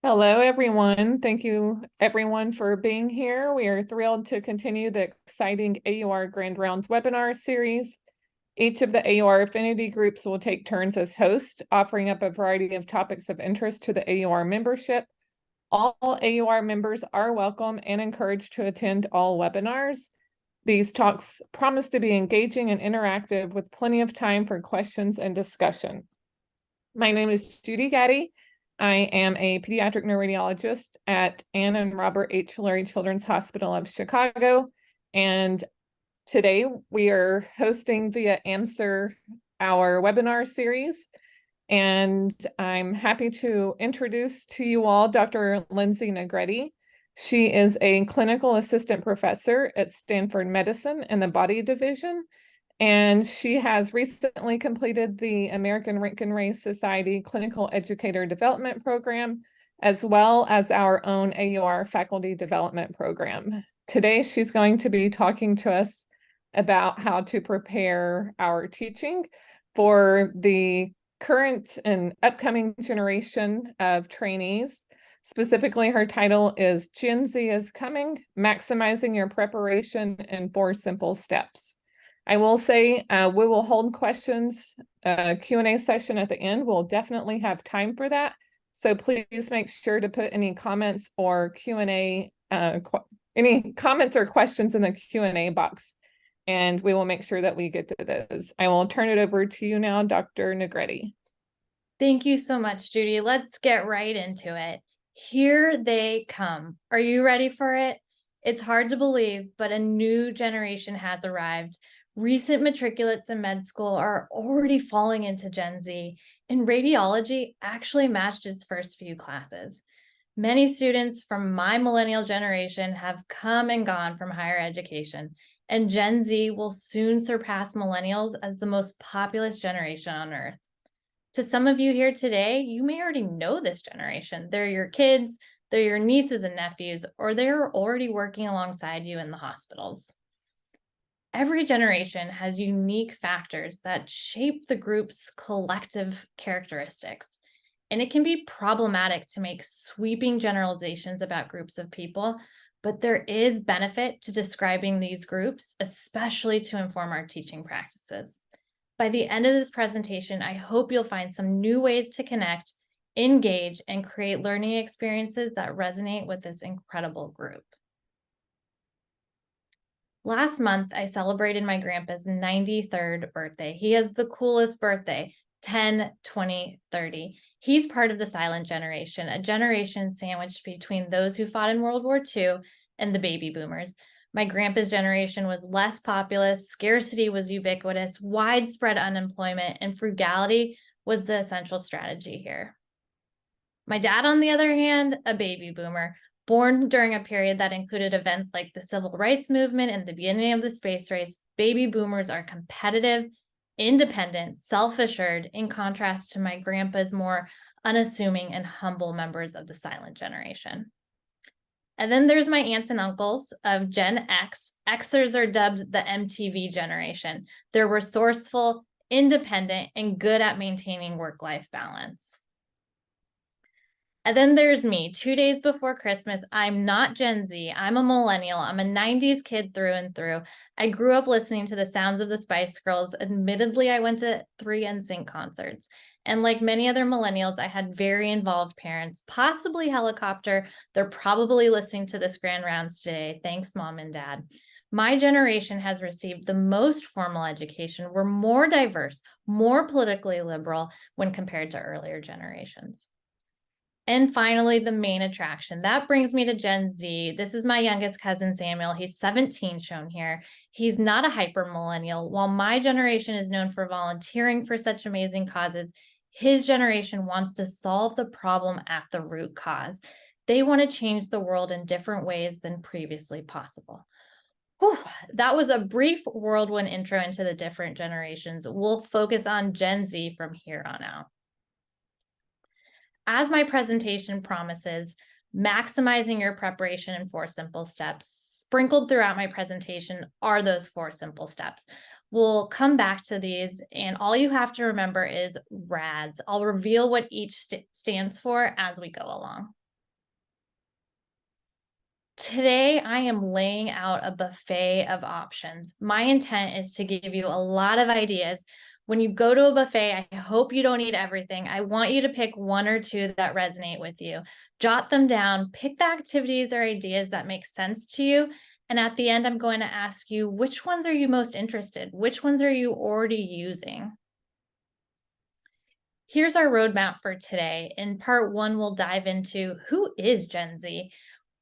Hello, everyone. Thank you, everyone, for being here. We are thrilled to continue the exciting AUR Grand Rounds webinar series. Each of the AUR affinity groups will take turns as host, offering up a variety of topics of interest to the AUR membership. All AUR members are welcome and encouraged to attend all webinars. These talks promise to be engaging and interactive with plenty of time for questions and discussion. My name is Judy Gaddy. I am a pediatric neuroradiologist at Ann and Robert H. Lurie Children's Hospital of Chicago. And today we are hosting via Answer our webinar series. And I'm happy to introduce to you all Dr. Lindsey Negrete. She is a clinical assistant professor at Stanford Medicine in the body division. And she has recently completed the American Roentgen Ray Society Clinical Educator Development Program, as well as our own AUR Faculty Development Program. Today, she's going to be talking to us about how to prepare our teaching for the current and upcoming generation of trainees. Specifically, her title is Gen Z is Coming, Maximizing Your Preparation in 4 Simple Steps. I will say we will hold questions, Q&A session at the end. We'll definitely have time for that. So please make sure to put any comments or Q&A, any comments or questions in the Q&A box, and we will make sure that we get to those. I will turn it over to you now, Dr. Negrete. Thank you so much, Judy. Let's get right into it. Here they come. Are you ready for it? It's hard to believe, but a new generation has arrived. Recent matriculates in med school are already falling into Gen Z, and radiology actually matched its first few classes. Many students from my millennial generation have come and gone from higher education, and Gen Z will soon surpass millennials as the most populous generation on earth. To some of you here today, you may already know this generation. They're your kids, they're your nieces and nephews, or they're already working alongside you in the hospitals. Every generation has unique factors that shape the group's collective characteristics, and it can be problematic to make sweeping generalizations about groups of people, but there is benefit to describing these groups, especially to inform our teaching practices. By the end of this presentation, I hope you'll find some new ways to connect, engage, and create learning experiences that resonate with this incredible group. Last month, I celebrated my grandpa's 93rd birthday. He has the coolest birthday, 10, 20, 30. He's part of the silent generation, a generation sandwiched between those who fought in World War II and the baby boomers. My grandpa's generation was less populous, scarcity was ubiquitous, widespread unemployment, and frugality was the essential strategy here. My dad, on the other hand, a baby boomer, born during a period that included events like the civil rights movement and the beginning of the space race. Baby boomers are competitive, independent, self-assured, in contrast to my grandpa's more unassuming and humble members of the silent generation. And then there's my aunts and uncles of Gen X. Xers are dubbed the MTV generation. They're resourceful, independent, and good at maintaining work-life balance. And then there's me. 2 days before Christmas, I'm not Gen Z. I'm a millennial. I'm a 90s kid through and through. I grew up listening to the sounds of the Spice Girls. Admittedly, I went to 3 NSYNC concerts. And like many other millennials, I had very involved parents, possibly helicopter. They're probably listening to this Grand Rounds today. Thanks, Mom and Dad. My generation has received the most formal education. We're more diverse, more politically liberal when compared to earlier generations. And finally, the main attraction. That brings me to Gen Z. This is my youngest cousin, Samuel. He's 17, shown here. He's not a hyper millennial. While my generation is known for volunteering for such amazing causes, his generation wants to solve the problem at the root cause. They want to change the world in different ways than previously possible. Whew, that was a brief whirlwind intro into the different generations. We'll focus on Gen Z from here on out. As my presentation promises, maximizing your preparation in 4 simple steps. Sprinkled throughout my presentation are those 4 simple steps. We'll come back to these, and all you have to remember is RADS. I'll reveal what each stands for as we go along. Today, I am laying out a buffet of options. My intent is to give you a lot of ideas. When you go to a buffet, I hope you don't eat everything. I want you to pick one or two that resonate with you. Jot them down, pick the activities or ideas that make sense to you. And at the end, I'm going to ask you, which ones are you most interested? Which ones are you already using? Here's our roadmap for today. In part one, we'll dive into who is Gen Z?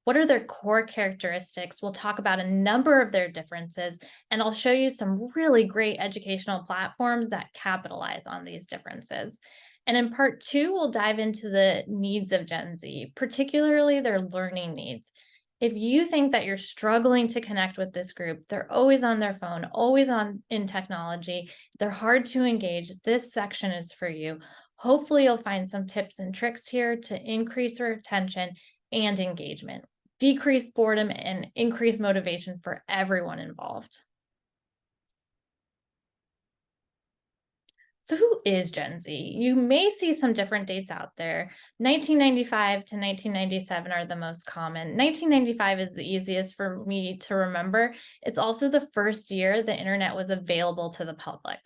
What are their core characteristics? We'll talk about a number of their differences, and I'll show you some really great educational platforms that capitalize on these differences. And in part two, we'll dive into the needs of Gen Z, particularly their learning needs. If you think that you're struggling to connect with this group, they're always on their phone, always on in technology, they're hard to engage, this section is for you. Hopefully you'll find some tips and tricks here to increase retention and engagement, decrease boredom, and increase motivation for everyone involved. So who is Gen Z? You may see some different dates out there. 1995 to 1997 are the most common. 1995 is the easiest for me to remember. It's also the first year the internet was available to the public.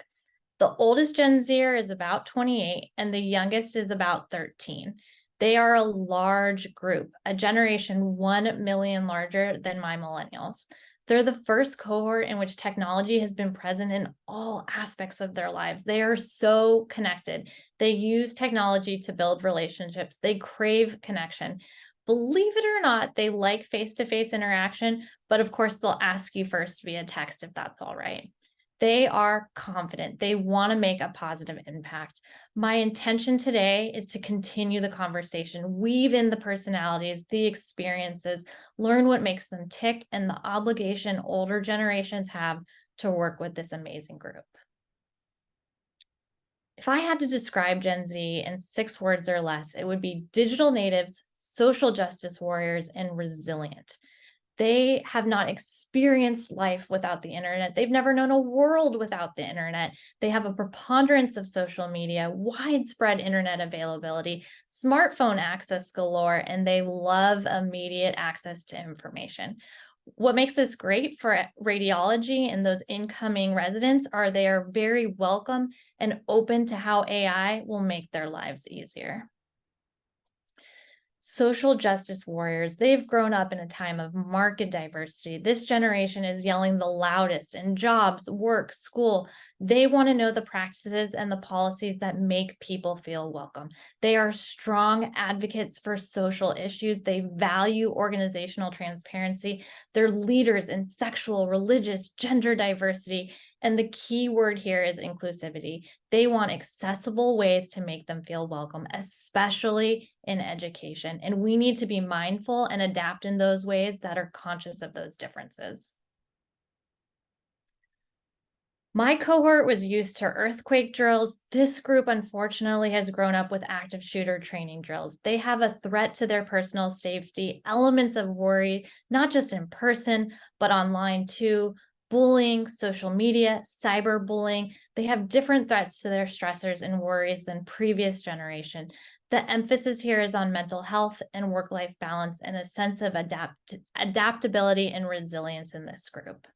The oldest Gen Zer is about 28 and the youngest is about 13. They are a large group, a generation 1 million larger than my millennials. They're the first cohort in which technology has been present in all aspects of their lives. They are so connected. They use technology to build relationships. They crave connection. Believe it or not, they like face-to-face interaction, but of course, they'll ask you first via text if that's all right. They are confident. They want to make a positive impact. My intention today is to continue the conversation, weave in the personalities, the experiences, learn what makes them tick, and the obligation older generations have to work with this amazing group. If I had to describe Gen Z in 6 words or less, it would be digital natives, social justice warriors, and resilient. They have not experienced life without the internet. They've never known a world without the internet. They have a preponderance of social media, widespread internet availability, smartphone access galore, and they love immediate access to information. What makes this great for radiology and those incoming residents are they are very welcome and open to how AI will make their lives easier. Social justice warriors, they've grown up in a time of market diversity. This generation is yelling the loudest in jobs, work, school. They want to know the practices and the policies that make people feel welcome. They are strong advocates for social issues. They value organizational transparency. They're leaders in sexual, religious, gender diversity. And the key word here is inclusivity. They want accessible ways to make them feel welcome, especially in education. And we need to be mindful and adapt in those ways that are conscious of those differences. My cohort was used to earthquake drills. This group, unfortunately, has grown up with active shooter training drills. They have a threat to their personal safety, elements of worry, not just in person, but online too. Bullying, social media, cyberbullying, they have different threats to their stressors and worries than previous generation. The emphasis here is on mental health and work-life balance and a sense of adaptability and resilience in this group.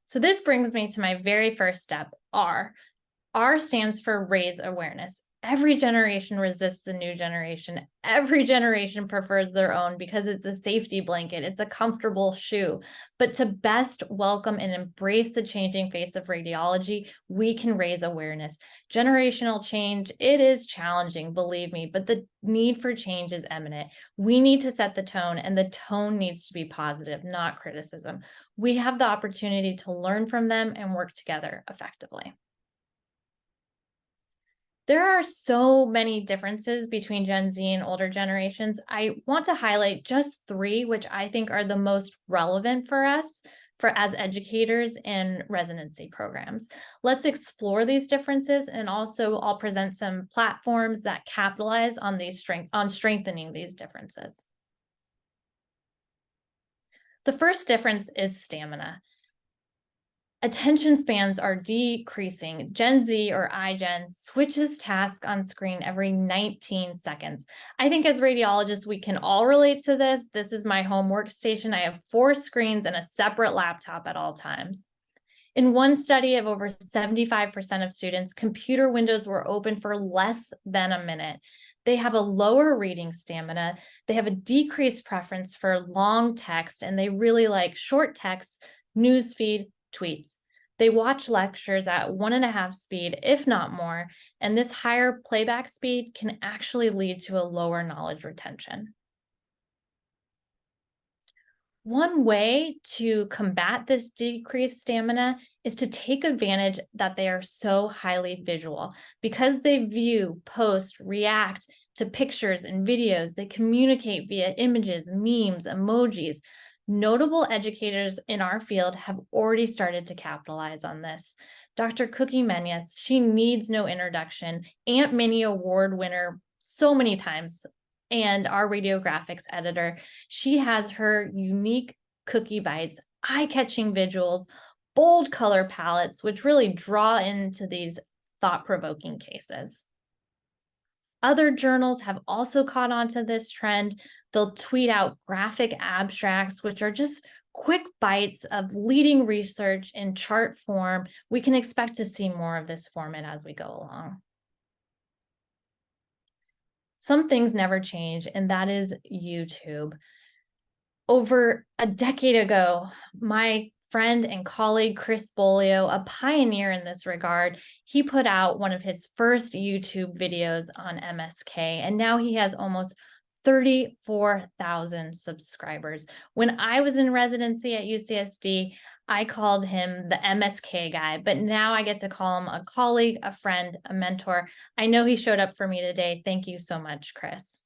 So this brings me to my very first step, R. R stands for raise awareness. Every generation resists the new generation. Every generation prefers their own because it's a safety blanket. It's a comfortable shoe. But to best welcome and embrace the changing face of radiology, we can raise awareness. Generational change, it is challenging, believe me, but the need for change is imminent. We need to set the tone, and the tone needs to be positive, not criticism. We have the opportunity to learn from them and work together effectively. There are so many differences between Gen Z and older generations. I want to highlight just 3, which I think are the most relevant for us as educators in residency programs. Let's explore these differences, and also I'll present some platforms that capitalize on strengthening these differences. The first difference is stamina. Attention spans are decreasing. Gen Z or iGen switches tasks on screen every 19 seconds. I think as radiologists, we can all relate to this. This is my home workstation. I have 4 screens and a separate laptop at all times. In one study of over 75% of students, computer windows were open for less than a minute. They have a lower reading stamina. They have a decreased preference for long text, and they really like short text, newsfeed, tweets. They watch lectures at 1.5 speed, if not more, and this higher playback speed can actually lead to a lower knowledge retention. One way to combat this decreased stamina is to take advantage that they are so highly visual. Because they view, post, react to pictures and videos, they communicate via images, memes, emojis. Notable educators in our field have already started to capitalize on this. Dr. Cookie Menyes, she needs no introduction, Aunt Minnie Award winner so many times, and our radiographics editor, she has her unique cookie bites, eye-catching visuals, bold color palettes, which really draw into these thought-provoking cases. Other journals have also caught on to this trend. They'll tweet out graphic abstracts, which are just quick bites of leading research in chart form. We can expect to see more of this format as we go along. Some things never change, and that is YouTube. Over a decade ago, my friend and colleague, Chris Bolio, a pioneer in this regard, he put out one of his first YouTube videos on MSK, and now he has almost 34,000 subscribers. When I was in residency at UCSD, I called him the MSK guy, but now I get to call him a colleague, a friend, a mentor. I know he showed up for me today. Thank you so much, Chris.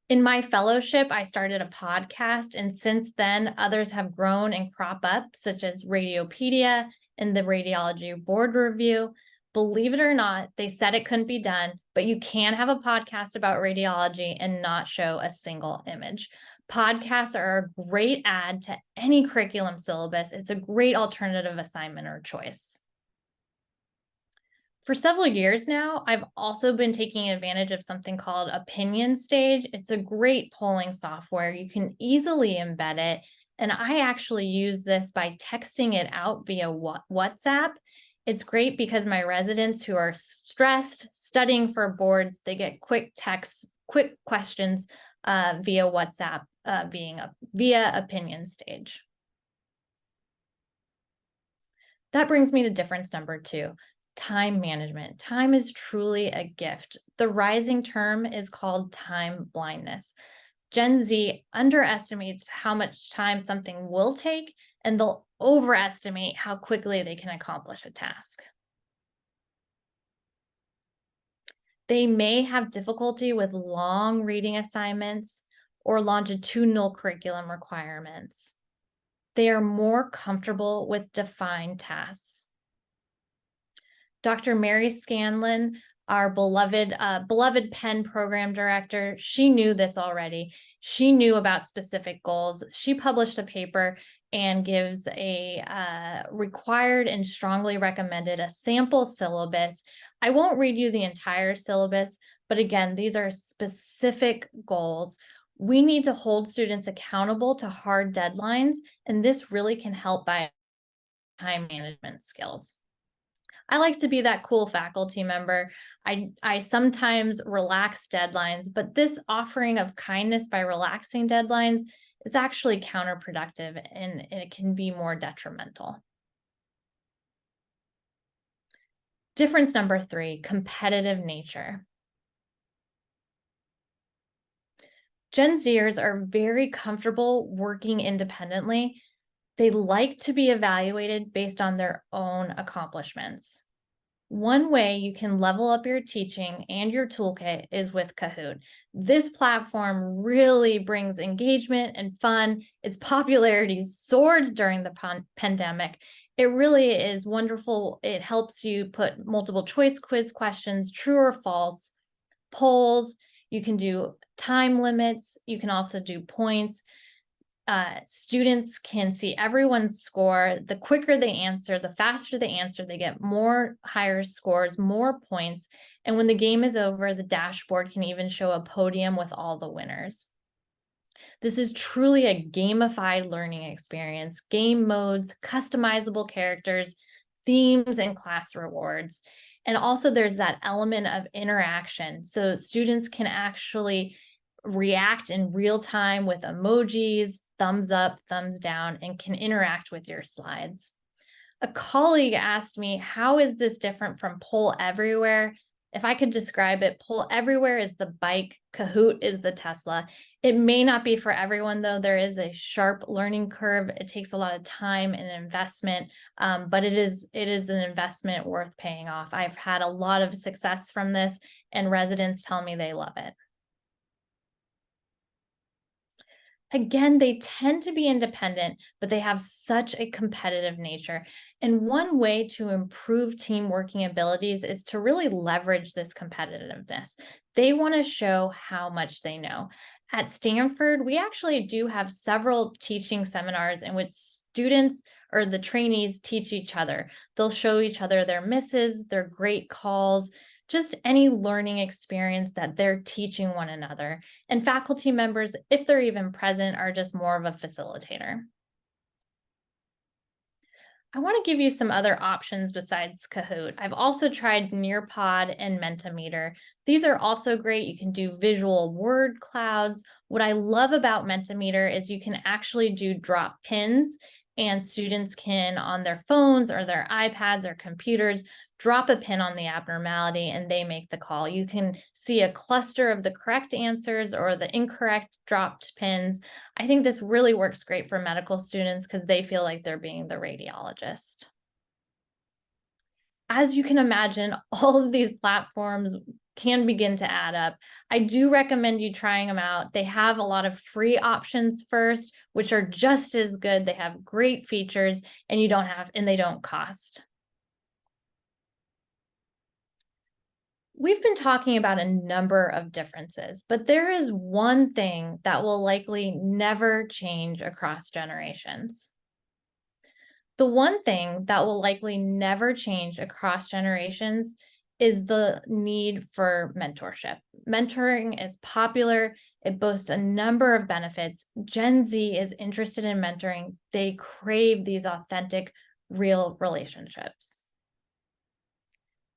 In my fellowship, I started a podcast, and since then, others have grown and crop up, such as Radiopedia and the Radiology Board Review. Believe it or not, they said it couldn't be done, but you can have a podcast about radiology and not show a single image. Podcasts are a great add to any curriculum syllabus. It's a great alternative assignment or choice. For several years now, I've also been taking advantage of something called Opinion Stage. It's a great polling software. You can easily embed it. And I actually use this by texting it out via WhatsApp. It's great because my residents who are stressed, studying for boards, they get quick texts, quick questions via WhatsApp via Opinion Stage. That brings me to difference number 2. Time management. Time is truly a gift. The rising term is called time blindness. Gen Z underestimates how much time something will take, and they'll overestimate how quickly they can accomplish a task. They may have difficulty with long reading assignments or longitudinal curriculum requirements. They are more comfortable with defined tasks. Dr. Mary Scanlon, our beloved Penn program director, she knew this already. She knew about specific goals. She published a paper and gives a required and strongly recommended a sample syllabus. I won't read you the entire syllabus, but again, these are specific goals. We need to hold students accountable to hard deadlines, and this really can help by time management skills. I like to be that cool faculty member. I sometimes relax deadlines, but this offering of kindness by relaxing deadlines is actually counterproductive, and it can be more detrimental. Difference number 3, competitive nature. Gen Zers are very comfortable working independently. They like to be evaluated based on their own accomplishments. One way you can level up your teaching and your toolkit is with Kahoot. This platform really brings engagement and fun. Its popularity soared during the pandemic. It really is wonderful. It helps you put multiple choice quiz questions, true or false, polls. You can do time limits. You can also do points. students can see everyone's score. The quicker they answer, the faster they answer, they get more higher scores, more points. And when the game is over, the dashboard can even show a podium with all the winners. This is truly a gamified learning experience, game modes, customizable characters, themes, and class rewards. And also there's that element of interaction. So students can actually react in real time with emojis, thumbs up, thumbs down, and can interact with your slides. A colleague asked me, how is this different from Poll Everywhere? If I could describe it, Poll Everywhere is the bike, Kahoot is the Tesla. It may not be for everyone, though. There is a sharp learning curve. It takes a lot of time and investment, but it is an investment worth paying off. I've had a lot of success from this, and residents tell me they love it. Again, they tend to be independent, but they have such a competitive nature. And one way to improve team working abilities is to really leverage this competitiveness. They want to show how much they know. At Stanford, we actually do have several teaching seminars in which students or the trainees teach each other. They'll show each other their misses, their great calls, just any learning experience that they're teaching one another. And faculty members, if they're even present, are just more of a facilitator. I want to give you some other options besides Kahoot. I've also tried Nearpod and Mentimeter. These are also great. You can do visual word clouds. What I love about Mentimeter is you can actually do drop pins, and students can, on their phones or their iPads or computers, drop a pin on the abnormality and they make the call. You can see a cluster of the correct answers or the incorrect dropped pins. I think this really works great for medical students because they feel like they're being the radiologist. As you can imagine, all of these platforms can begin to add up. I do recommend you trying them out. They have a lot of free options first, which are just as good. They have great features and they don't cost. We've been talking about a number of differences, but there is one thing that will likely never change across generations. The one thing that will likely never change across generations is the need for mentorship. Mentoring is popular. It boasts a number of benefits. Gen Z is interested in mentoring. They crave these authentic, real relationships.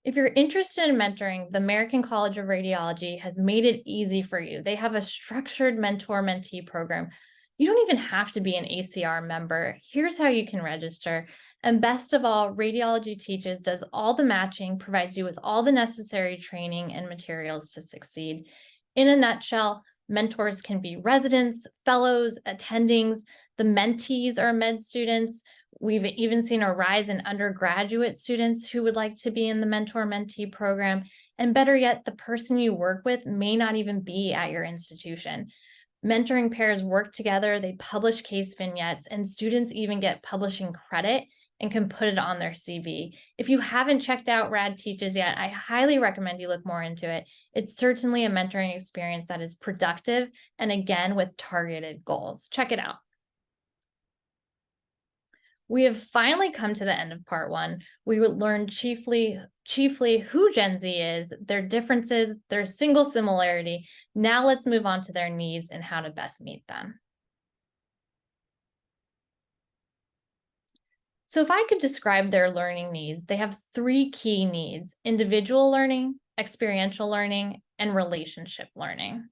If you're interested in mentoring, the American College of Radiology has made it easy for you. They have a structured mentor-mentee program. You don't even have to be an ACR member. Here's how you can register. And best of all, Radiology Teaches does all the matching, provides you with all the necessary training and materials to succeed. In a nutshell, mentors can be residents, fellows, attendings. The mentees are med students. We've even seen a rise in undergraduate students who would like to be in the mentor-mentee program. And better yet, the person you work with may not even be at your institution. Mentoring pairs work together, they publish case vignettes, and students even get publishing credit and can put it on their CV. If you haven't checked out Rad Teaches yet, I highly recommend you look more into it. It's certainly a mentoring experience that is productive and, again, with targeted goals. Check it out. We have finally come to the end of part one. We would learn chiefly who Gen Z is, their differences, their single similarity. Now let's move on to their needs and how to best meet them. So if I could describe their learning needs, they have three key needs: individual learning, experiential learning, and relationship learning.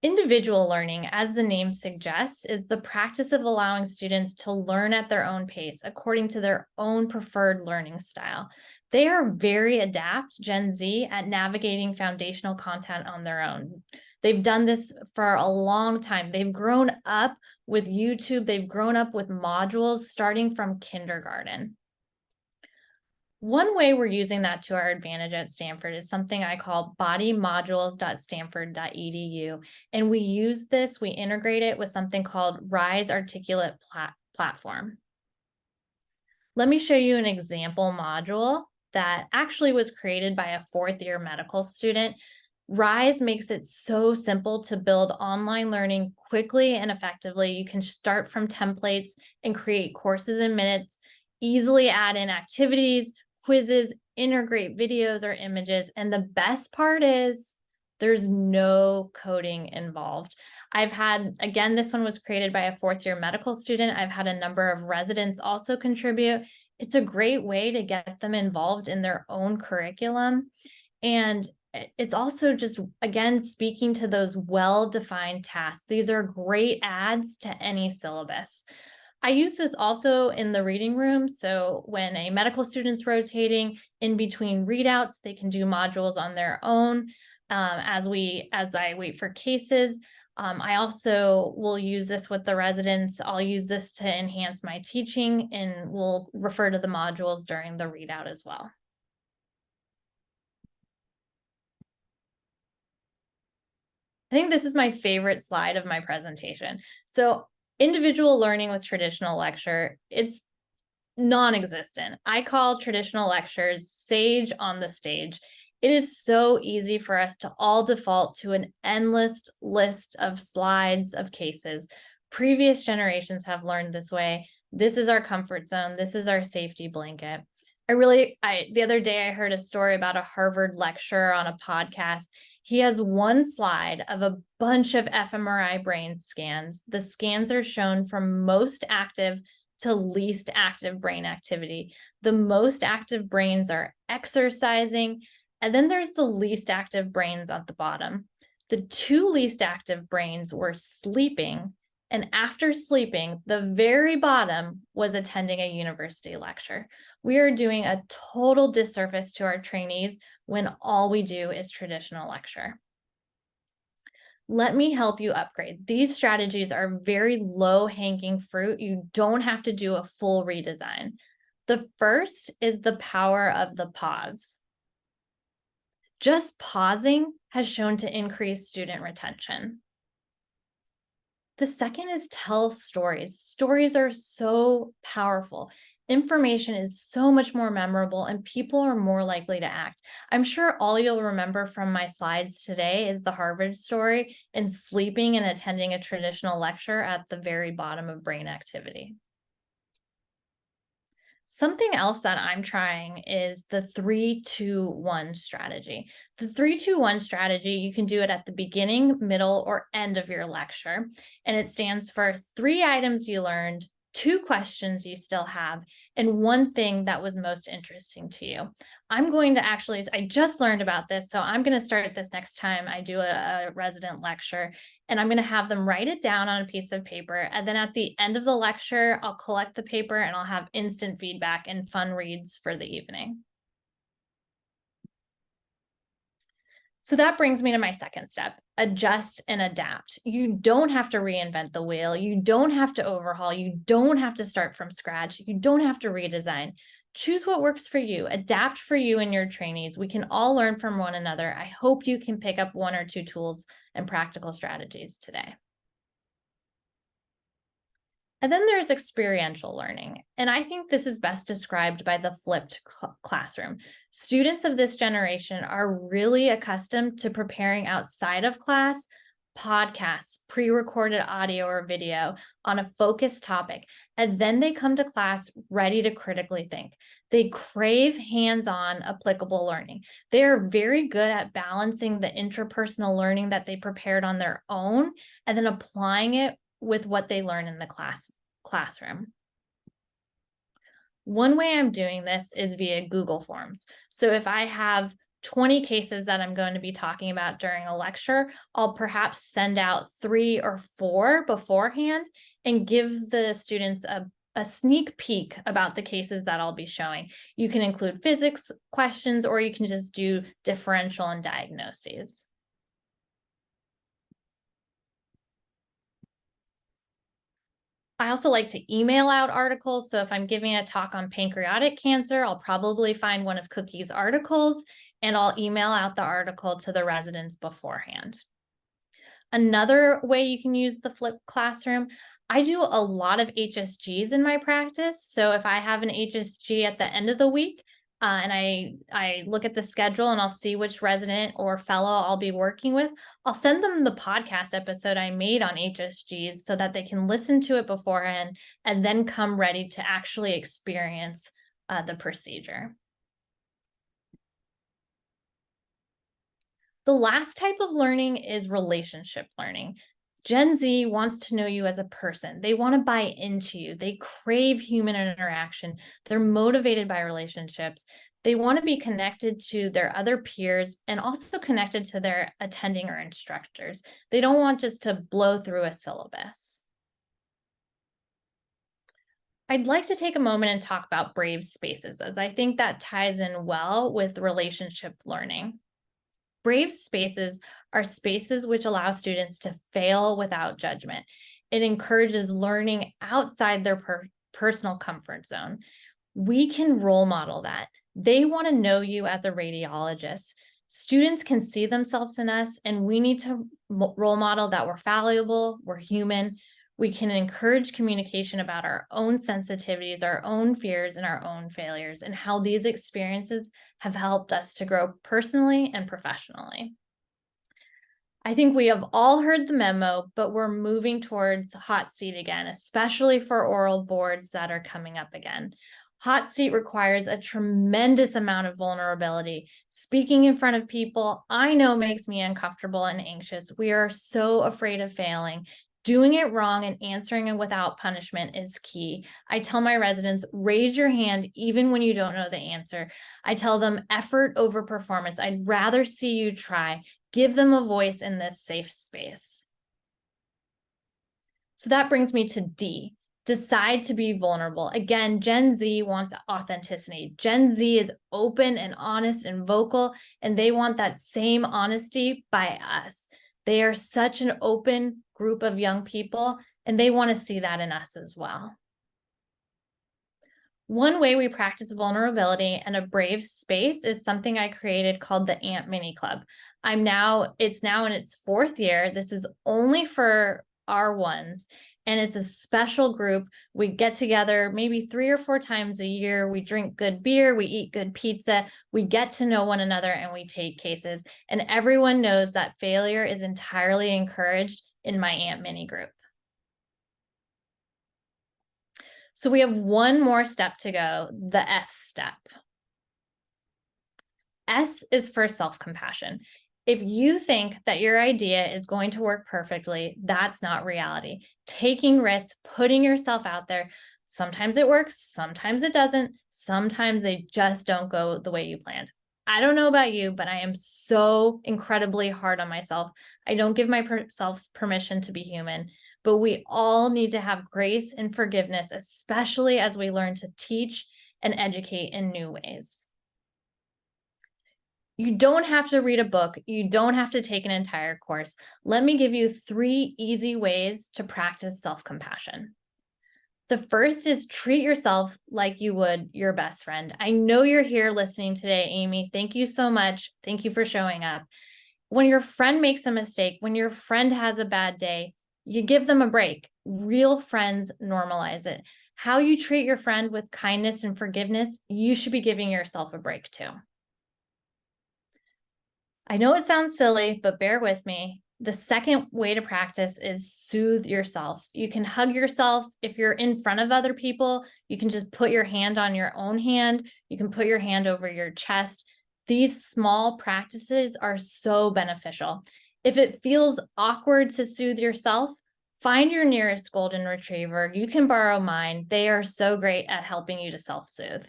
Individual learning, as the name suggests, is the practice of allowing students to learn at their own pace according to their own preferred learning style. They are very adept, Gen Z, at navigating foundational content on their own. They've done this for a long time. They've grown up with YouTube. They've grown up with modules starting from kindergarten. One way we're using that to our advantage at Stanford is something I call bodymodules.stanford.edu. And we integrate it with something called Rise Articulate Platform. Let me show you an example module that actually was created by a fourth-year medical student. Rise makes it so simple to build online learning quickly and effectively. You can start from templates and create courses in minutes, easily add in activities, quizzes, integrate videos or images. And the best part is there's no coding involved. I've had, again, this one was created by a fourth-year medical student. I've had a number of residents also contribute. It's a great way to get them involved in their own curriculum. And it's also just, again, speaking to those well-defined tasks. These are great adds to any syllabus. I use this also in the reading room. So when a medical student's rotating in between readouts, they can do modules on their own as I wait for cases. I also will use this with the residents. I'll use this to enhance my teaching, and we'll refer to the modules during the readout as well. I think this is my favorite slide of my presentation. So individual learning with traditional lecture, it's non-existent. I call traditional lectures sage on the stage. It is so easy for us to all default to an endless list of slides of cases. Previous generations have learned this way. This is our comfort zone. This is our safety blanket. The other day I heard a story about a Harvard lecturer on a podcast. He has one slide of a bunch of fMRI brain scans. The scans are shown from most active to least active brain activity. The most active brains are exercising, and then there's the least active brains at the bottom. The two least active brains were sleeping, and after sleeping, the very bottom was attending a university lecture. We are doing a total disservice to our trainees when all we do is traditional lecture. Let me help you upgrade. These strategies are very low-hanging fruit. You don't have to do a full redesign. The first is the power of the pause. Just pausing has shown to increase student retention. The second is tell stories. Stories are so powerful. Information is so much more memorable, and people are more likely to act. I'm sure all you'll remember from my slides today is the Harvard story and sleeping and attending a traditional lecture at the very bottom of brain activity. Something else that I'm trying is the 3-2-1 strategy. The 3-2-1 strategy, you can do it at the beginning, middle, or end of your lecture. And it stands for 3 items you learned, 2 questions you still have, and 1 thing that was most interesting to you. I just learned about this, so I'm going to start this next time I do a resident lecture, and I'm going to have them write it down on a piece of paper. And then at the end of the lecture, I'll collect the paper and I'll have instant feedback and fun reads for the evening. So that brings me to my second step, adjust and adapt. You don't have to reinvent the wheel. You don't have to overhaul. You don't have to start from scratch. You don't have to redesign. Choose what works for you. Adapt for you and your trainees. We can all learn from one another. I hope you can pick up 1 or 2 tools and practical strategies today. And then there's experiential learning. And I think this is best described by the flipped classroom. Students of this generation are really accustomed to preparing outside of class, podcasts, pre-recorded audio or video on a focused topic, and then they come to class ready to critically think. They crave hands-on applicable learning. They are very good at balancing the interpersonal learning that they prepared on their own and then applying it with what they learn in the classroom. One way I'm doing this is via Google Forms. So if I have 20 cases that I'm going to be talking about during a lecture, I'll perhaps send out 3 or 4 beforehand and give the students a sneak peek about the cases that I'll be showing. You can include physics questions, or you can just do differential and diagnoses. I also like to email out articles. So if I'm giving a talk on pancreatic cancer, I'll probably find one of Cookie's articles and I'll email out the article to the residents beforehand. Another way you can use the flipped classroom, I do a lot of HSGs in my practice. So if I have an HSG at the end of the week, and I look at the schedule and I'll see which resident or fellow I'll be working with. I'll send them the podcast episode I made on HSGs so that they can listen to it beforehand and then come ready to actually experience the procedure. The last type of learning is relationship learning. Gen Z wants to know you as a person. They want to buy into you. They crave human interaction. They're motivated by relationships. They want to be connected to their other peers and also connected to their attending or instructors. They don't want just to blow through a syllabus. I'd like to take a moment and talk about brave spaces, as I think that ties in well with relationship learning. Brave spaces are spaces which allow students to fail without judgment. It encourages learning outside their personal comfort zone. We can role model that. They want to know you as a radiologist. Students can see themselves in us, and we need to role model that we're valuable, we're human. We can encourage communication about our own sensitivities, our own fears, and our own failures, and how these experiences have helped us to grow personally and professionally. I think we have all heard the memo, but we're moving towards hot seat again, especially for oral boards that are coming up again. Hot seat requires a tremendous amount of vulnerability. Speaking in front of people, I know, makes me uncomfortable and anxious. We are so afraid of failing. Doing it wrong and answering it without punishment is key. I tell my residents, raise your hand even when you don't know the answer. I tell them effort over performance. I'd rather see you try. Give them a voice in this safe space. So that brings me to D. Decide to be vulnerable. Again, Gen Z wants authenticity. Gen Z is open and honest and vocal, and they want that same honesty by us. They are such an open group of young people, and they want to see that in us as well. One way we practice vulnerability and a brave space is something I created called the AMP Mini Club. It's now in its 4th year. This is only for R1s, and it's a special group. We get together maybe 3 or 4 times a year. We drink good beer, we eat good pizza, we get to know one another, and we take cases. And everyone knows that failure is entirely encouraged in my AMP Mini group. So we have one more step to go, the S step. S is for self-compassion. If you think that your idea is going to work perfectly, that's not reality. Taking risks, putting yourself out there, sometimes it works, sometimes it doesn't, sometimes they just don't go the way you planned. I don't know about you, but I am so incredibly hard on myself. I don't give myself permission to be human, but we all need to have grace and forgiveness, especially as we learn to teach and educate in new ways. You don't have to read a book. You don't have to take an entire course. Let me give you 3 easy ways to practice self-compassion. The first is treat yourself like you would your best friend. I know you're here listening today, Amy. Thank you so much. Thank you for showing up. When your friend makes a mistake, when your friend has a bad day, you give them a break. Real friends normalize it. How you treat your friend with kindness and forgiveness, you should be giving yourself a break too. I know it sounds silly, but bear with me. The second way to practice is soothe yourself. You can hug yourself. If you're in front of other people, you can just put your hand on your own hand. You can put your hand over your chest. These small practices are so beneficial. If it feels awkward to soothe yourself, find your nearest golden retriever. You can borrow mine. They are so great at helping you to self-soothe.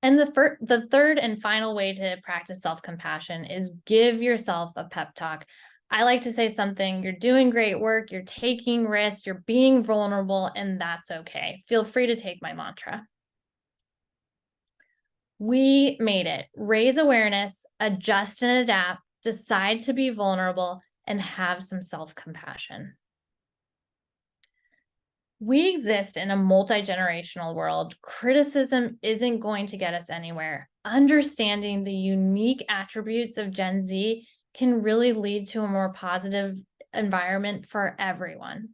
And the third and final way to practice self-compassion is give yourself a pep talk. I like to say something, you're doing great work, you're taking risks, you're being vulnerable, and that's okay. Feel free to take my mantra. We made it. Raise awareness, adjust and adapt, decide to be vulnerable, and have some self-compassion. We exist in a multi-generational world. Criticism isn't going to get us anywhere. Understanding the unique attributes of Gen Z can really lead to a more positive environment for everyone.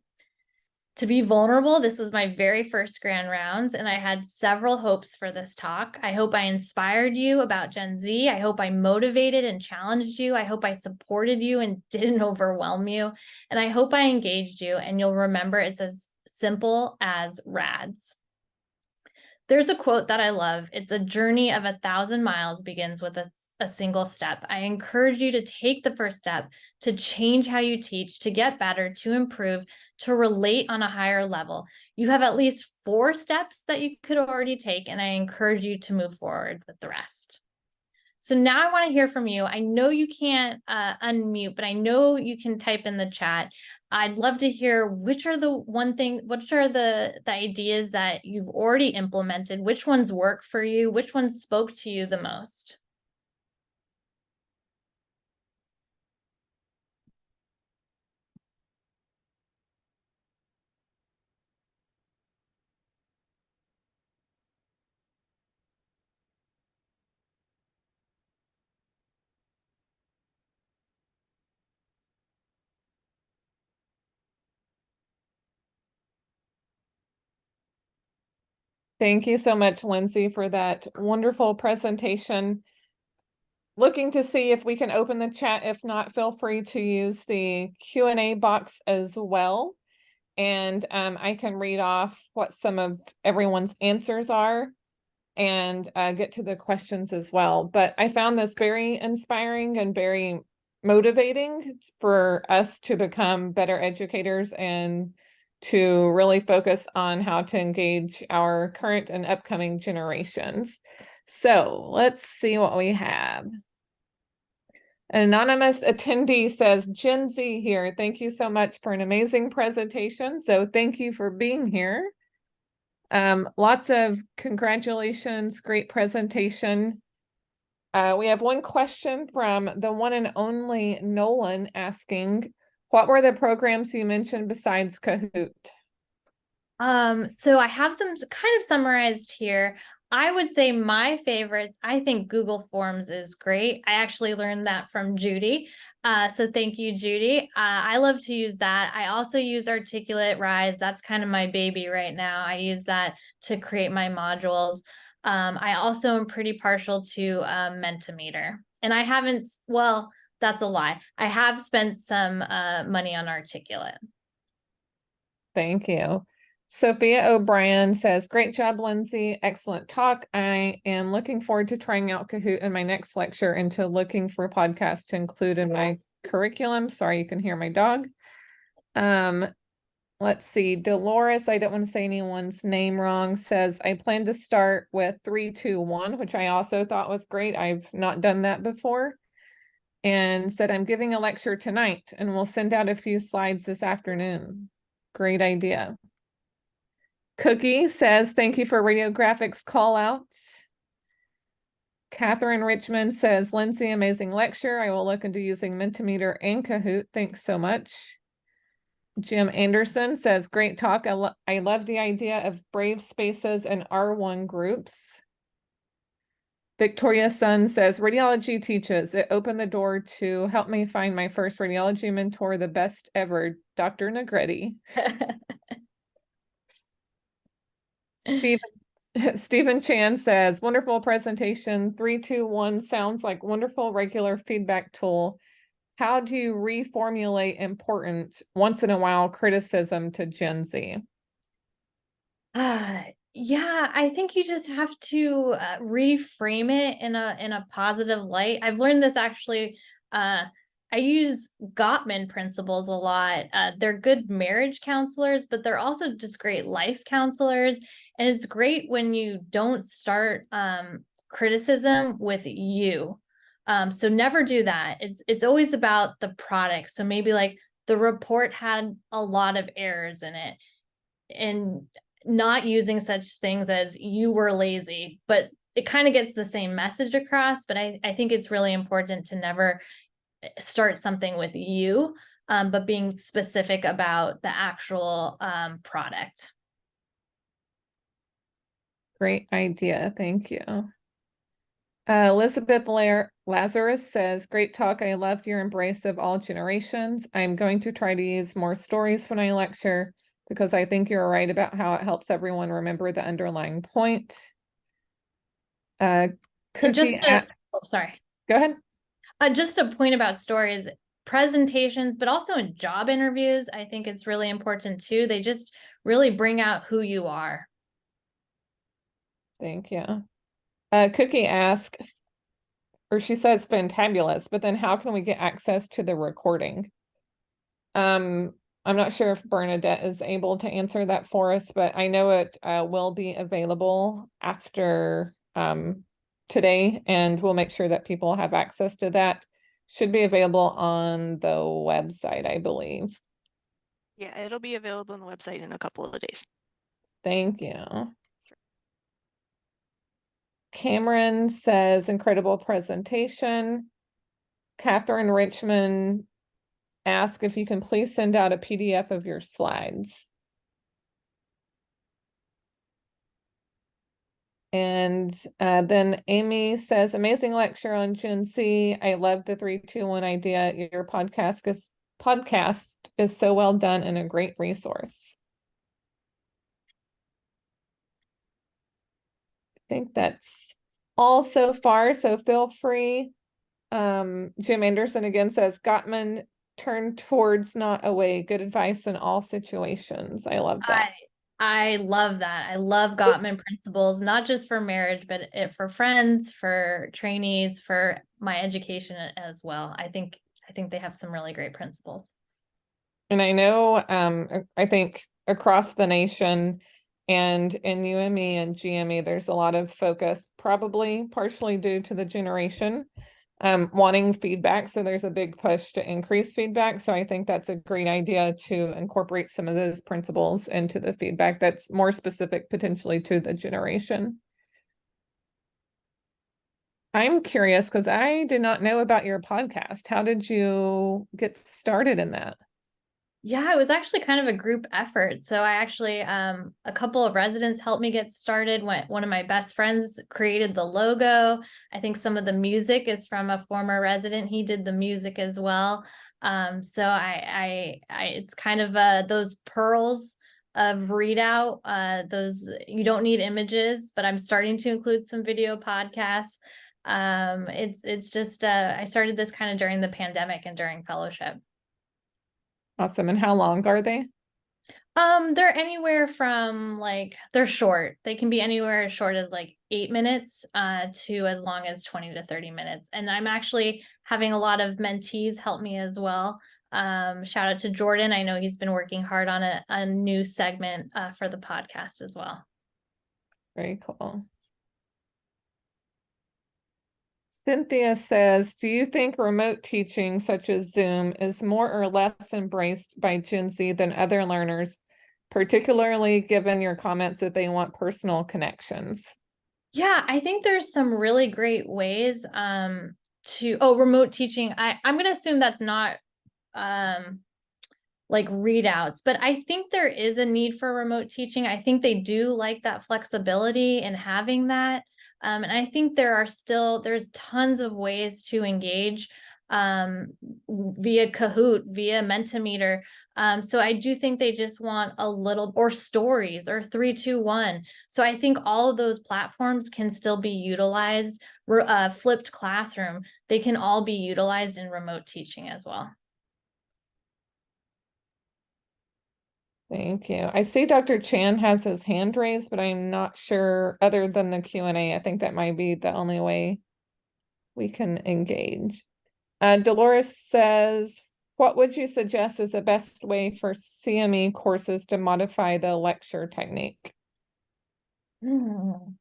To be vulnerable, this was my very first Grand Rounds, and I had several hopes for this talk. I hope I inspired you about Gen Z. I hope I motivated and challenged you. I hope I supported you and didn't overwhelm you. And I hope I engaged you, and you'll remember it's as simple as RADS. There's a quote that I love. It's a journey of 1,000 miles begins with a single step. I encourage you to take the first step to change how you teach, to get better, to improve, to relate on a higher level. You have at least 4 steps that you could already take, and I encourage you to move forward with the rest. So now I want to hear from you. I know you can't unmute, but I know you can type in the chat. I'd love to hear which are the ideas that you've already implemented, which ones work for you, which ones spoke to you the most. Thank you so much, Lindsey, for that wonderful presentation. Looking to see if we can open the chat. If not, feel free to use the Q&A box as well. And I can read off what some of everyone's answers are and get to the questions as well. But I found this very inspiring and very motivating for us to become better educators and to really focus on how to engage our current and upcoming generations. So let's see what we have. An anonymous attendee says, Gen Z here. Thank you so much for an amazing presentation. So thank you for being here. Lots of congratulations, great presentation. We have one question from the one and only Nolan asking, what were the programs you mentioned besides Kahoot? So I have them kind of summarized here. I would say my favorites, I think Google Forms is great. I actually learned that from Judy. So thank you, Judy. I love to use that. I also use Articulate Rise. That's kind of my baby right now. I use that to create my modules. I also am pretty partial to Mentimeter. And I haven't, well, that's a lie. I have spent some money on Articulate. Thank you. Sophia O'Brien says, great job, Lindsey. Excellent talk. I am looking forward to trying out Kahoot in my next lecture and to looking for podcasts to include in my curriculum. Sorry, you can hear my dog. Let's see. Dolores, I don't want to say anyone's name wrong, says, I plan to start with 3, 2, 1, which I also thought was great. I've not done that before. And said, I'm giving a lecture tonight and we'll send out a few slides this afternoon. Great idea. Cookie says, thank you for radiographics call out. Catherine Richmond says, Lindsey, amazing lecture. I will look into using Mentimeter and Kahoot. Thanks so much. Jim Anderson says, great talk. I love the idea of Brave Spaces and R1 groups. Victoria Sun says, radiology teaches. It opened the door to help me find my first radiology mentor, the best ever, Dr. Negrete. Stephen Chan says, wonderful presentation. 3, 2, 1 sounds like wonderful regular feedback tool. How do you reformulate important once in a while criticism to Gen Z? Yeah, I think you just have to reframe it in a positive light. I've learned this actually. I use Gottman principles a lot. They're good marriage counselors, but they're also just great life counselors. And it's great when you don't start criticism with you. So never do that. It's always about the product. So maybe like the report had a lot of errors in it, and not using such things as you were lazy, but it kind of gets the same message across. But I think it's really important to never start something with you, but being specific about the actual product. Great idea. Thank you. Elizabeth Lazarus says, great talk. I loved your embrace of all generations. I'm going to try to use more stories when I lecture. because I think you're right about how it helps everyone remember the underlying point. And just Cookie, sorry. go ahead. Just a point about stories, presentations, but also in job interviews, I think it's really important too. They just really bring out who you are. Thank you. Cookie asks, or she says fantabulous, but then how can we get access to the recording? I'm not sure if Bernadette is able to answer that for us, but I know it will be available after today, and we'll make sure that people have access to that. Should be available on the website, I believe. Yeah, it'll be available on the website in a couple of days. Thank you. Cameron says, incredible presentation. Catherine Richmond asked if you can please send out a PDF of your slides. And then Amy says, amazing lecture on Gen Z. I love the 3-2-1 idea. Your podcast is so well done and a great resource. I think that's all so far, so feel free. Jim Anderson again says, Gottman, turn towards, not away. Good advice in all situations. I love that. I love that. I love Gottman principles, not just for marriage, but for friends, for trainees, for my education as well. I think they have some really great principles. And I know, I think across the nation and in UME and GME, there's a lot of focus, probably partially due to the generation wanting feedback. So there's a big push to increase feedback. So I think that's a great idea to incorporate some of those principles into the feedback that's more specific potentially to the generation. I'm curious because I did not know about your podcast. How did you get started in that? Yeah, it was actually kind of a group effort. So I actually, a couple of residents helped me get started. One of my best friends created the logo. I think some of the music is from a former resident. He did the music as well. So it's kind of those pearls of readout. Those, you don't need images, but I'm starting to include some video podcasts. It's just I started this kind of during the pandemic and during fellowship. Awesome. And how long are they? They're anywhere from they're short. They can be anywhere as short as 8 minutes to as long as 20 to 30 minutes. And I'm actually having a lot of mentees help me as well. Shout out to Jordan. I know he's been working hard on a new segment for the podcast as well. Very cool. Cynthia says, do you think remote teaching such as Zoom is more or less embraced by Gen Z than other learners, particularly given your comments that they want personal connections? Yeah, I think there's some really great ways remote teaching. I'm going to assume that's not readouts, but I think there is a need for remote teaching. I think they do like that flexibility and having that. And I think there's tons of ways to engage via Kahoot, via Mentimeter. So I do think they just want a little, or stories, or 3-2-1. So I think all of those platforms can still be utilized. Flipped classroom, they can all be utilized in remote teaching as well. Thank you. I see Dr. Chan has his hand raised, but I'm not sure, other than the Q&A, I think that might be the only way we can engage. Dolores says, what would you suggest is the best way for CME courses to modify the lecture technique? Well,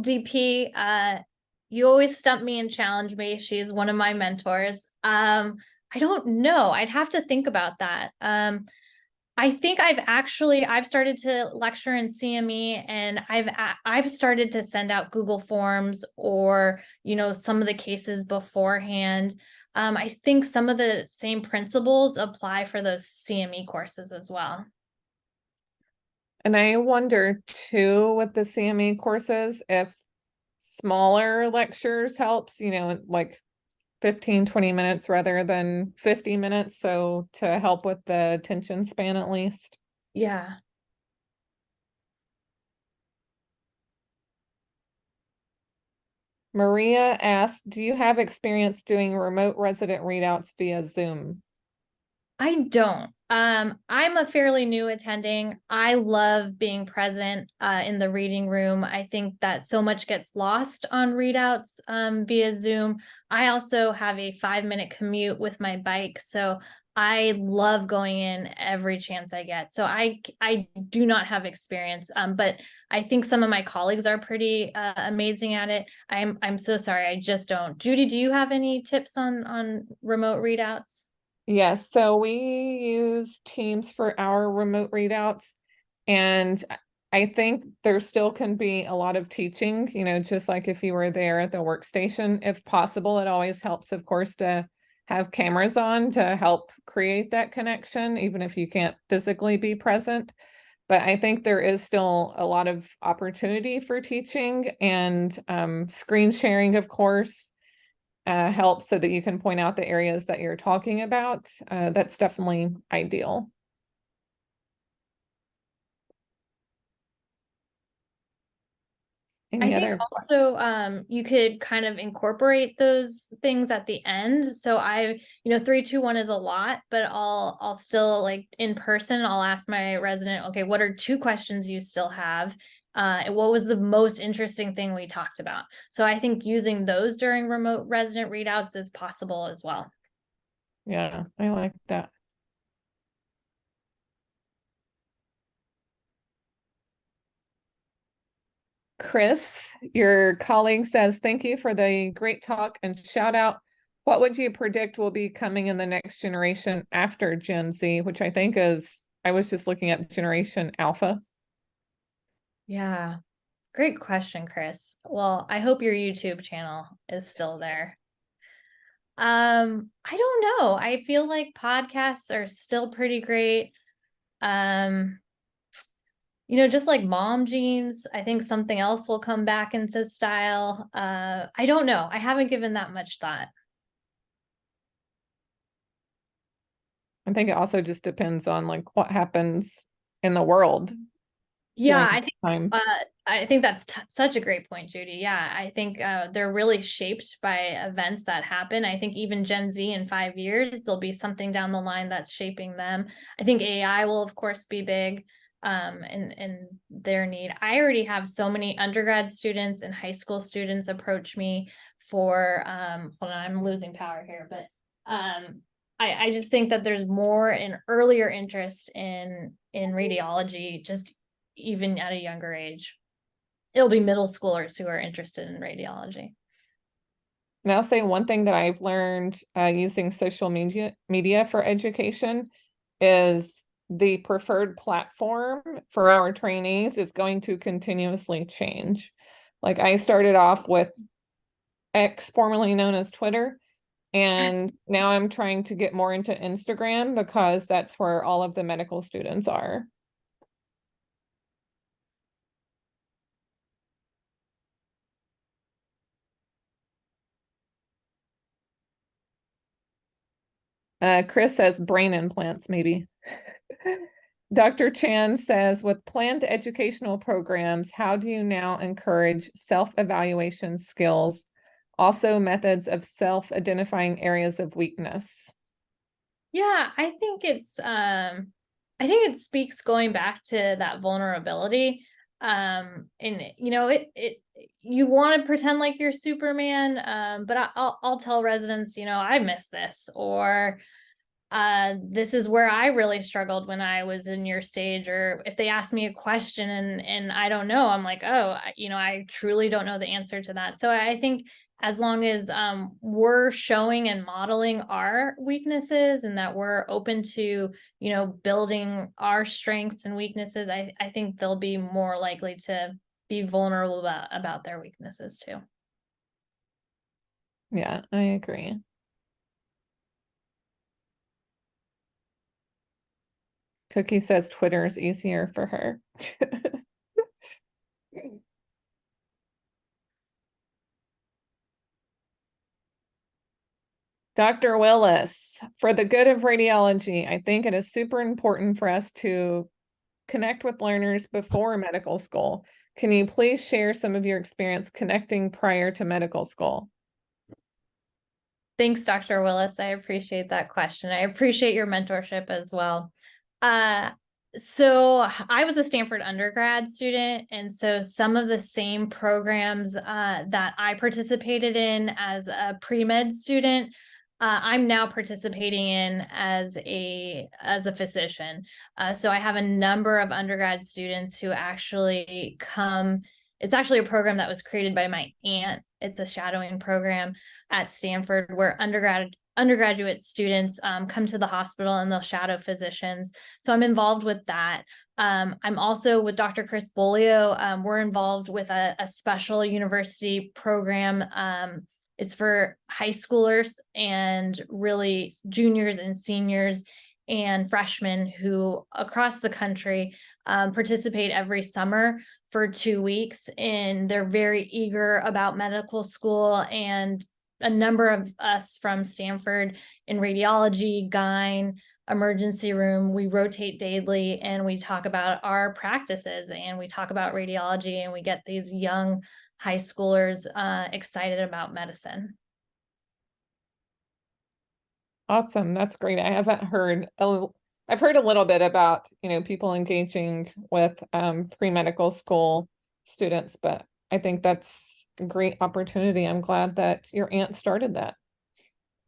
DP, you always stump me and challenge me. She's one of my mentors. I don't know. I'd have to think about that. I think I've started to lecture in CME, and I've started to send out Google Forms or, some of the cases beforehand. I think some of the same principles apply for those CME courses as well. And I wonder too, with the CME courses, if smaller lectures helps, like 15, 20 minutes rather than 50 minutes. So to help with the attention span, at least. Yeah. Maria asked, do you have experience doing remote resident readouts via Zoom? I don't. I'm a fairly new attending. I love being present in the reading room. I think that so much gets lost on readouts via Zoom. I also have a 5-minute commute with my bike, so I love going in every chance I get. So I do not have experience, but I think some of my colleagues are pretty amazing at it. I'm so sorry, I just don't. Judy, do you have any tips on remote readouts? Yes, so we use Teams for our remote readouts, and I think there still can be a lot of teaching, just like if you were there at the workstation, if possible. It always helps, of course, to have cameras on to help create that connection, even if you can't physically be present. But I think there is still a lot of opportunity for teaching, and screen sharing, of course, helps so that you can point out the areas that you're talking about. That's definitely ideal. I Any think other? also you could kind of incorporate those things at the end. So 3, 2, 1 is a lot, but I'll still, like, in person, I'll ask my resident, okay, what are 2 questions you still have? And what was the most interesting thing we talked about? So I think using those during remote resident readouts is possible as well. Yeah, I like that. Chris, your colleague says, thank you for the great talk and shout out. What would you predict will be coming in the next generation after Gen Z, which I think is, I was just looking at Generation Alpha. Yeah. Great question, Chris. Well, I hope your YouTube channel is still there. I don't know. I feel like podcasts are still pretty great. Um, just like mom jeans, I think something else will come back into style. I don't know. I haven't given that much thought. I think it also just depends on like what happens in the world Yeah, during I that think time. I think that's such a great point, Judy. Yeah, I think they're really shaped by events that happen. I think even Gen Z in 5 years, there'll be something down the line that's shaping them. I think AI will, of course, be big in their need. I already have so many undergrad students and high school students approach me for hold on, I'm losing power here, but I just think that there's more and earlier interest in radiology, just even at a younger age. It'll be middle schoolers who are interested in radiology. And I'll say one thing that I've learned using social media for education is the preferred platform for our trainees is going to continuously change. Like I started off with X, formerly known as Twitter, and now I'm trying to get more into Instagram because that's where all of the medical students are. Chris says brain implants, maybe. Dr. Chan says, with planned educational programs, how do you now encourage self-evaluation skills, also methods of self-identifying areas of weakness? Yeah, I think it speaks going back to that vulnerability. And it you want to pretend like you're Superman, but I'll tell residents, I miss this, or this is where I really struggled when I was in your stage, or if they ask me a question and I don't know, I'm like, oh, I truly don't know the answer to that. So I think as long as we're showing and modeling our weaknesses and that we're open to, building our strengths and weaknesses, I think they'll be more likely to be vulnerable about their weaknesses too. Yeah, I agree. Cookie says Twitter is easier for her. Dr. Willis, for the good of radiology, I think it is super important for us to connect with learners before medical school. Can you please share some of your experience connecting prior to medical school? Thanks, Dr. Willis. I appreciate that question. I appreciate your mentorship as well. So I was a Stanford undergrad student, and so some of the same programs that I participated in as a pre-med student, I'm now participating in as a physician. So I have a number of undergrad students who actually come. It's actually a program that was created by my aunt. It's a shadowing program at Stanford where undergraduate students come to the hospital and they'll shadow physicians. So I'm involved with that. I'm also with Dr. Chris Bolio. We're involved with a special university program. It's for high schoolers and really juniors and seniors and freshmen who across the country participate every summer for 2 weeks. And they're very eager about medical school, and a number of us from Stanford in radiology, gyne, emergency room, we rotate daily and we talk about our practices and we talk about radiology, and we get these young high schoolers excited about medicine. Awesome. That's great. I haven't heard, I've heard a little bit about, people engaging with pre-medical school students, but I think that's a great opportunity. I'm glad that your aunt started that.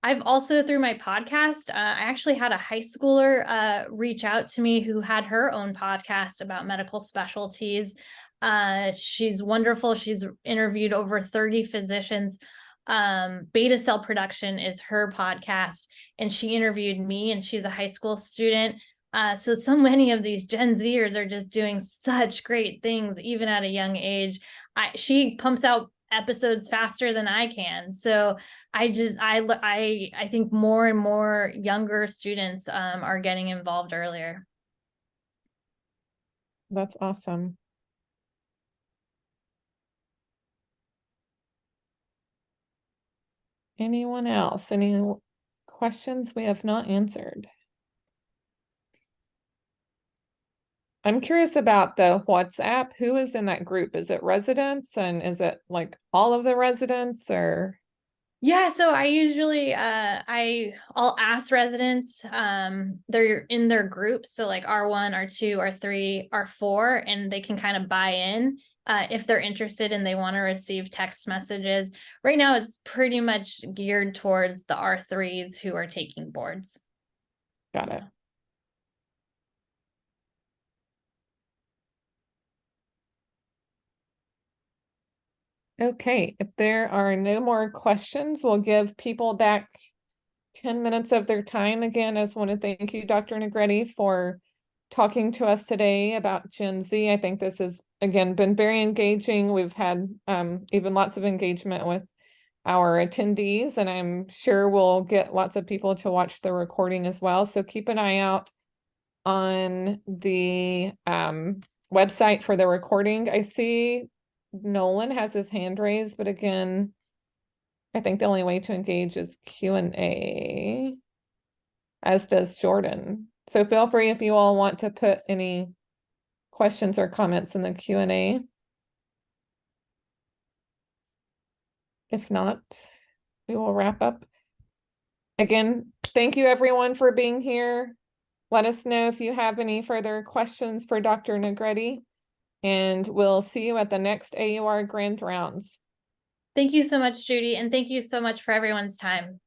I've also, through my podcast, I actually had a high schooler reach out to me who had her own podcast about medical specialties. She's wonderful. She's interviewed over 30 physicians. Beta Cell Production is her podcast, and she interviewed me, and she's a high school student. So many of these Gen Zers are just doing such great things, even at a young age. She pumps out episodes faster than I can. So I think more and more younger students are getting involved earlier. That's awesome. Anyone else? Any questions we have not answered? I'm curious about the WhatsApp. Who is in that group? Is it residents, and is it like all of the residents, or? Yeah, so I usually I'll ask residents, they're in their groups, so like R1, R2, R3, R4, and they can kind of buy in if they're interested and they want to receive text messages. Right now it's pretty much geared towards the R3s who are taking boards. Got it. Okay, if there are no more questions, we'll give people back 10 minutes of their time. Again, I just want to thank you, Dr. Negrete, for talking to us today about Gen Z. I think this has, again, been very engaging. We've had even lots of engagement with our attendees, and I'm sure we'll get lots of people to watch the recording as well. So keep an eye out on the website for the recording. I see Nolan has his hand raised, but again, I think the only way to engage is Q&A, as does Jordan. So feel free if you all want to put any questions or comments in the Q&A. If not, we will wrap up. Again, thank you everyone for being here. Let us know if you have any further questions for Dr. Negrete, and we'll see you at the next AUR Grand Rounds. Thank you so much, Judy, and thank you so much for everyone's time.